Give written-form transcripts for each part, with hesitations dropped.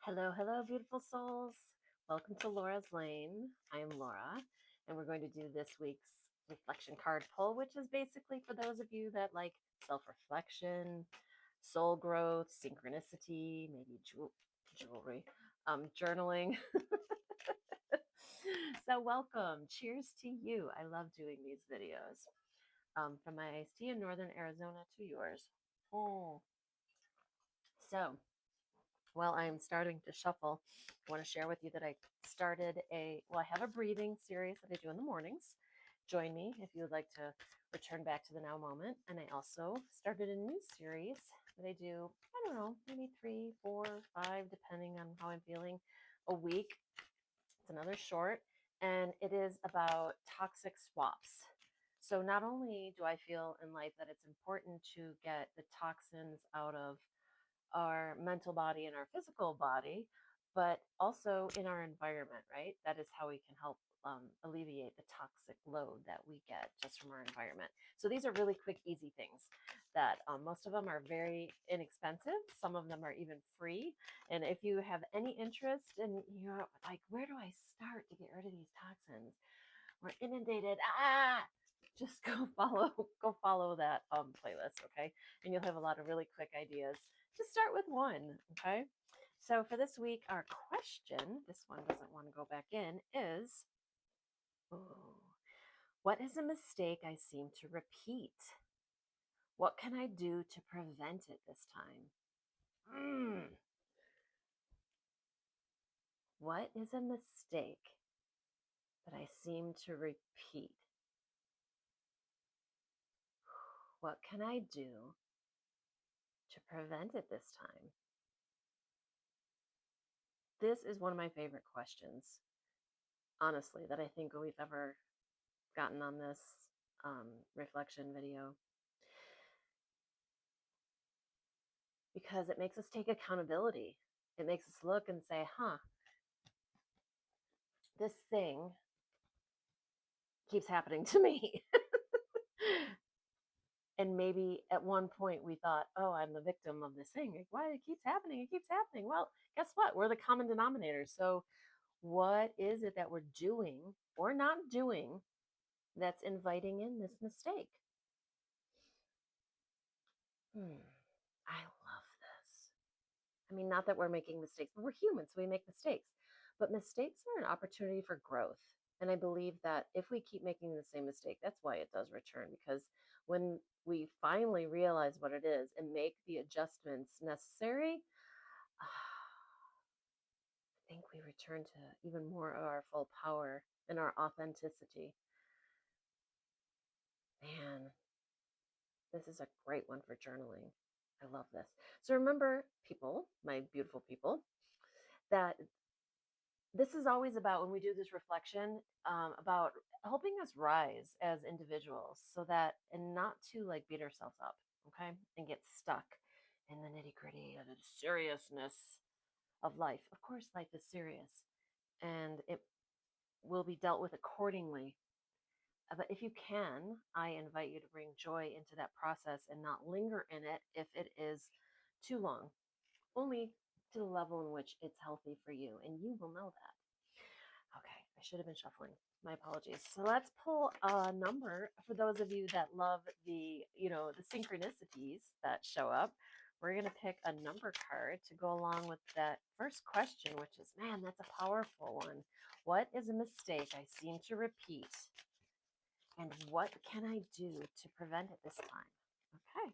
Hello, hello, beautiful souls. Welcome to Laura's Lane. I am Laura, and we're going to do this week's reflection card pull, which is basically for those of you that like self reflection, soul growth, synchronicity, maybe jewelry, journaling. So, welcome. Cheers to you. I love doing these videos. From my iced tea in Northern Arizona to yours. Oh, so while I'm starting to shuffle, I want to share with you that I started I have a breathing series that I do in the mornings. Join me if you would like to return back to the now moment. And I also started a new series that I do, I don't know, maybe 3, 4, 5, depending on how I'm feeling a week. It's another short, and it is about toxic swaps. So not only do I feel in life that it's important to get the toxins out of our mental body and our physical body, but also in our environment, right? That is how we can help alleviate the toxic load that we get just from our environment. So these are really quick, easy things that most of them are very inexpensive. Some of them are even free. And if you have any interest and you're like, where do I start to get rid of these toxins? We're inundated. Just go follow that playlist, okay? And you'll have a lot of really quick ideas. Just start with one, okay? So for this week, our question, this one doesn't want to go back in, is what is a mistake I seem to repeat? What can I do to prevent it this time? What is a mistake that I seem to repeat? What can I do to prevent it this time? This is one of my favorite questions, honestly, that I think we've ever gotten on this reflection video, because it makes us take accountability. It makes us look and say, this thing keeps happening to me. And maybe at one point we thought, oh, I'm the victim of this thing. Like, why it keeps happening? It keeps happening. Well, guess what? We're the common denominator. So, what is it that we're doing or not doing that's inviting in this mistake? I love this. I mean, not that we're making mistakes, but we're humans, so we make mistakes. But mistakes are an opportunity for growth. And I believe that if we keep making the same mistake, that's why it does return. Because when we finally realize what it is and make the adjustments necessary, I think we return to even more of our full power and our authenticity. Man, this is a great one for journaling. I love this. So remember, people, my beautiful people, that this is always about, when we do this reflection, about helping us rise as individuals, so that, and not to like beat ourselves up, okay, and get stuck in the nitty gritty of the seriousness of life. Of course, life is serious and it will be dealt with accordingly. But if you can, I invite you to bring joy into that process and not linger in it if it is too long, only to the level in which it's healthy for you. And you will know that. Okay, I should have been shuffling. My apologies. So let's pull a number for those of you that love the synchronicities that show up. We're going to pick a number card to go along with that first question, which is, man, that's a powerful one. What is a mistake I seem to repeat? And what can I do to prevent it this time? Okay.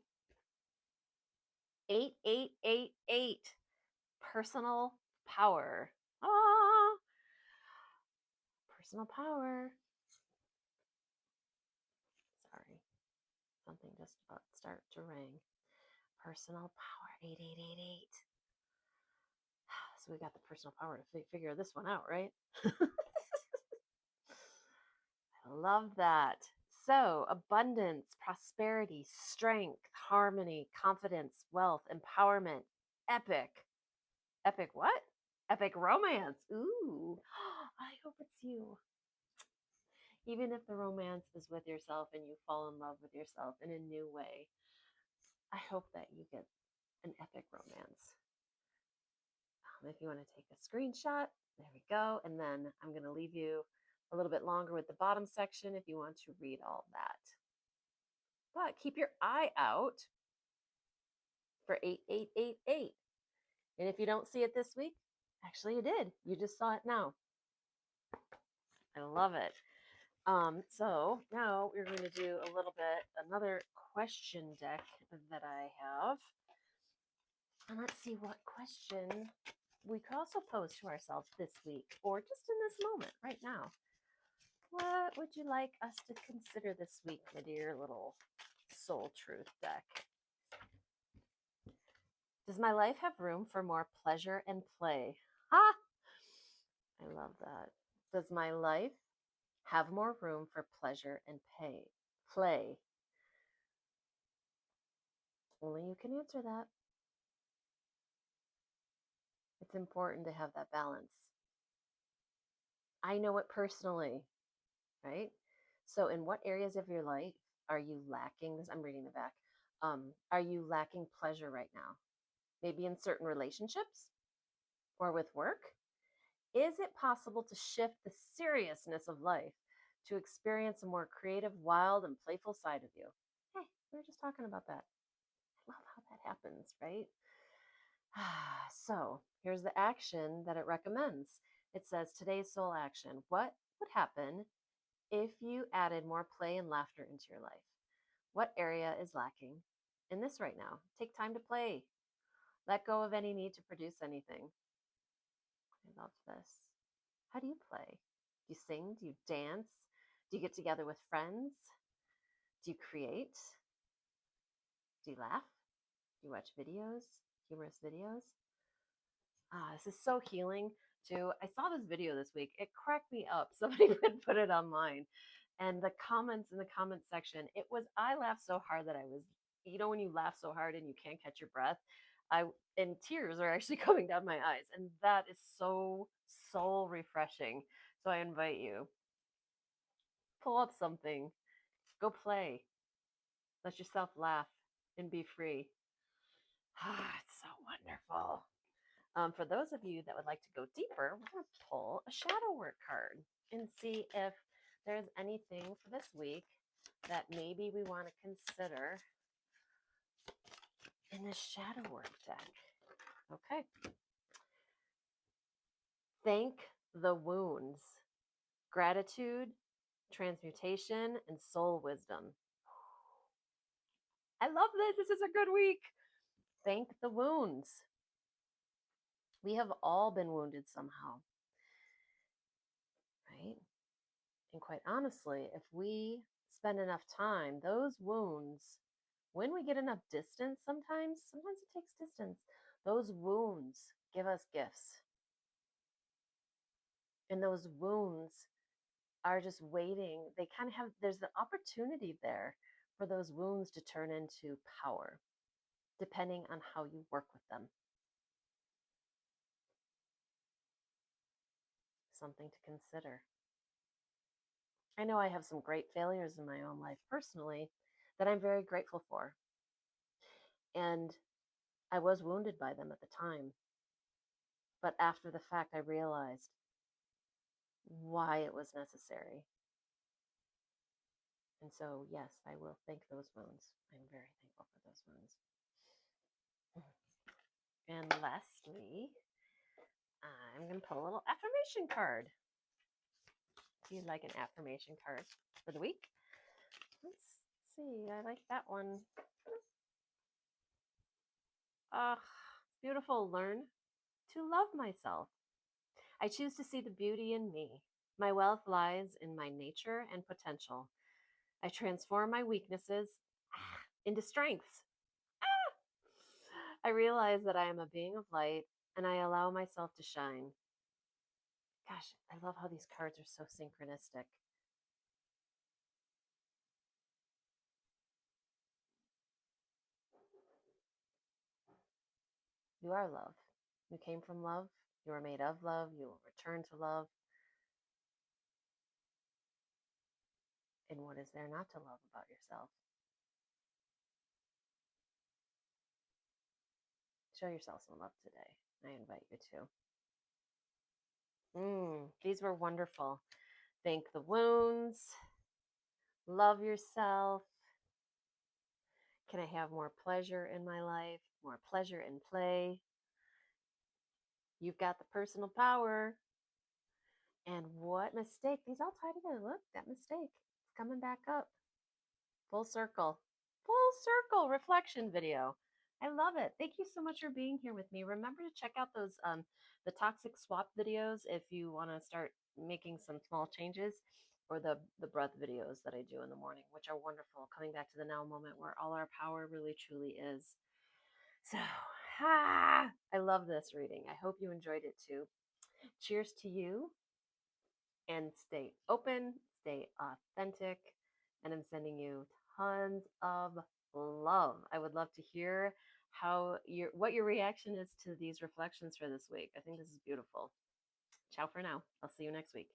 8888. Personal power. Ah, personal power. Sorry, something just about to start to ring. Personal power, 8888. So we got the personal power to figure this one out, right? I love that. So, abundance, prosperity, strength, harmony, confidence, wealth, empowerment, epic. Epic what? Epic romance. Ooh, I hope it's you. Even if the romance is with yourself and you fall in love with yourself in a new way, I hope that you get an epic romance. If you want to take a screenshot, there we go. And then I'm going to leave you a little bit longer with the bottom section if you want to read all that. But keep your eye out for 8888. And if you don't see it this week, actually you did. You just saw it now. I love it. So now we're going to do a little bit, another question deck that I have. And let's see what question we could also pose to ourselves this week or just in this moment right now. What would you like us to consider this week, my dear little soul truth deck? Does my life have room for more pleasure and play? Ah, I love that. Does my life have more room for pleasure and play? Only you can answer that. It's important to have that balance. I know it personally, right? So in what areas of your life are you lacking this? I'm reading the back. Are you lacking pleasure right now? Maybe in certain relationships or with work? Is it possible to shift the seriousness of life to experience a more creative, wild, and playful side of you? Hey, we were just talking about that. I love how that happens, right? So here's the action that it recommends. It says, today's soul action. What would happen if you added more play and laughter into your life? What area is lacking in this right now? Take time to play. Let go of any need to produce anything. I love this. How do you play? Do you sing? Do you dance? Do you get together with friends? Do you create? Do you laugh? Do you watch videos? Humorous videos? This is so healing too. I saw this video this week. It cracked me up. Somebody would put it online. And the comments in the comment section, I laughed so hard that I was, when you laugh so hard and you can't catch your breath, and tears are actually coming down my eyes. And that is so soul refreshing. So I invite you, pull up something, go play, let yourself laugh and be free. It's so wonderful. For those of you that would like to go deeper, we're going to pull a shadow work card and see if there's anything for this week that maybe we want to consider in this shadow work deck. Okay. Thank the wounds. Gratitude, transmutation, and soul wisdom. I love this. This is a good week. Thank the wounds. We have all been wounded somehow, right? And quite honestly, if we spend enough time, those wounds, when we get enough distance, sometimes it takes distance, those wounds give us gifts. And those wounds are just waiting. They kind of there's the opportunity there for those wounds to turn into power, depending on how you work with them. Something to consider. I know I have some great failures in my own life personally that I'm very grateful for. And I was wounded by them at the time. But after the fact, I realized why it was necessary. And so, yes, I will thank those wounds. I'm very thankful for those wounds. And lastly, I'm going to pull a little affirmation card. Do you like an affirmation card for the week? Let's see. I like that one. Beautiful. Learn to love myself. I choose to see the beauty in me. My wealth lies in my nature and potential. I transform my weaknesses into strengths. I realize that I am a being of light and I allow myself to shine. Gosh, I love how these cards are so synchronistic. You are love. You came from love. You are made of love. You will return to love. And what is there not to love about yourself? Show yourself some love today. I invite you to. These were wonderful. Thank the wounds. Love yourself. Can I have more pleasure in my life? More pleasure in play. You've got the personal power. And what mistake? These all tie together. Look, that mistake. It's coming back up. Full circle. Full circle reflection video. I love it. Thank you so much for being here with me. Remember to check out those the toxic swap videos if you want to start making some small changes, or the breath videos that I do in the morning, which are wonderful. Coming back to the now moment where all our power really truly is. So, I love this reading. I hope you enjoyed it too. Cheers to you, and stay open, stay authentic, and I'm sending you tons of love. I would love to hear what your reaction is to these reflections for this week. I think this is beautiful. Ciao for now. I'll see you next week.